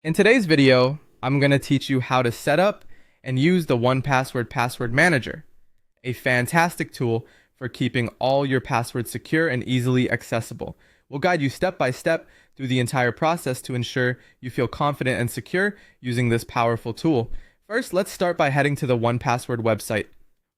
In today's video, I'm going to teach you how to set up and use the 1Password Password Manager, a fantastic tool for keeping all your passwords secure and easily accessible. We'll guide you step by step through the entire process to ensure you feel confident and secure using this powerful tool. First, let's start by heading to the 1Password website.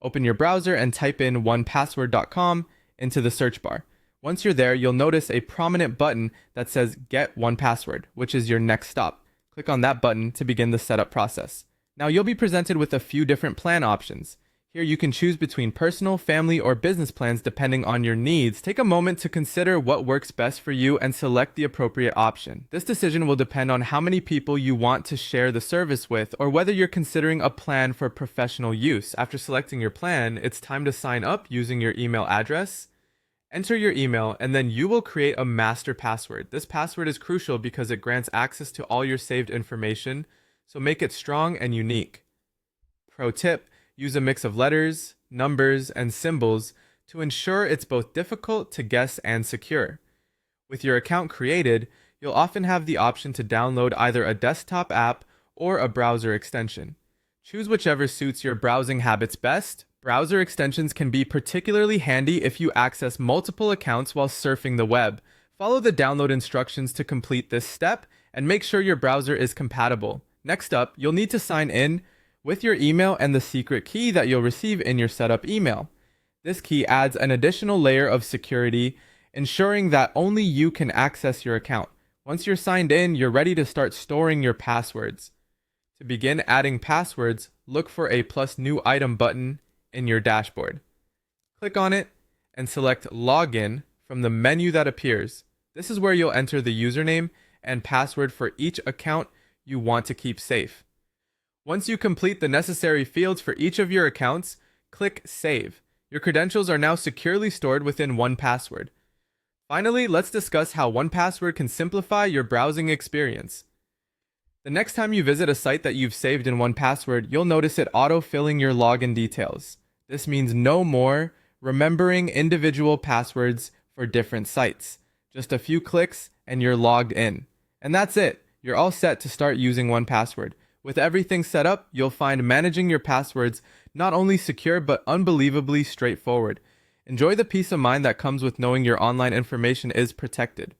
Open your browser and type in 1password.com into the search bar. Once you're there, you'll notice a prominent button that says Get 1Password, which is your next stop. Click on that button to begin the setup process. Now you'll be presented with a few different plan options. Here you can choose between personal, family, or business plans depending on your needs. Take a moment to consider what works best for you and select the appropriate option. This decision will depend on how many people you want to share the service with or whether you're considering a plan for professional use. After selecting your plan, it's time to sign up using your email address. Enter your email, and then you will create a master password. This password is crucial because it grants access to all your saved information, so make it strong and unique. Pro tip, use a mix of letters, numbers, and symbols to ensure it's both difficult to guess and secure. With your account created, you'll often have the option to download either a desktop app or a browser extension. Choose whichever suits your browsing habits best. Browser extensions can be particularly handy if you access multiple accounts while surfing the web. Follow the download instructions to complete this step and make sure your browser is compatible. Next up, you'll need to sign in with your email and the secret key that you'll receive in your setup email. This key adds an additional layer of security, ensuring that only you can access your account. Once you're signed in, you're ready to start storing your passwords. To begin adding passwords, look for a plus new item button in your dashboard. Click on it and select Login from the menu that appears. This is where you'll enter the username and password for each account you want to keep safe. Once you complete the necessary fields for each of your accounts, click Save. Your credentials are now securely stored within 1Password. Finally, let's discuss how 1Password can simplify your browsing experience. The next time you visit a site that you've saved in 1Password, you'll notice it auto-filling your login details. This means no more remembering individual passwords for different sites. Just a few clicks and you're logged in. And that's it. You're all set to start using 1Password. With everything set up, you'll find managing your passwords not only secure but unbelievably straightforward. Enjoy the peace of mind that comes with knowing your online information is protected.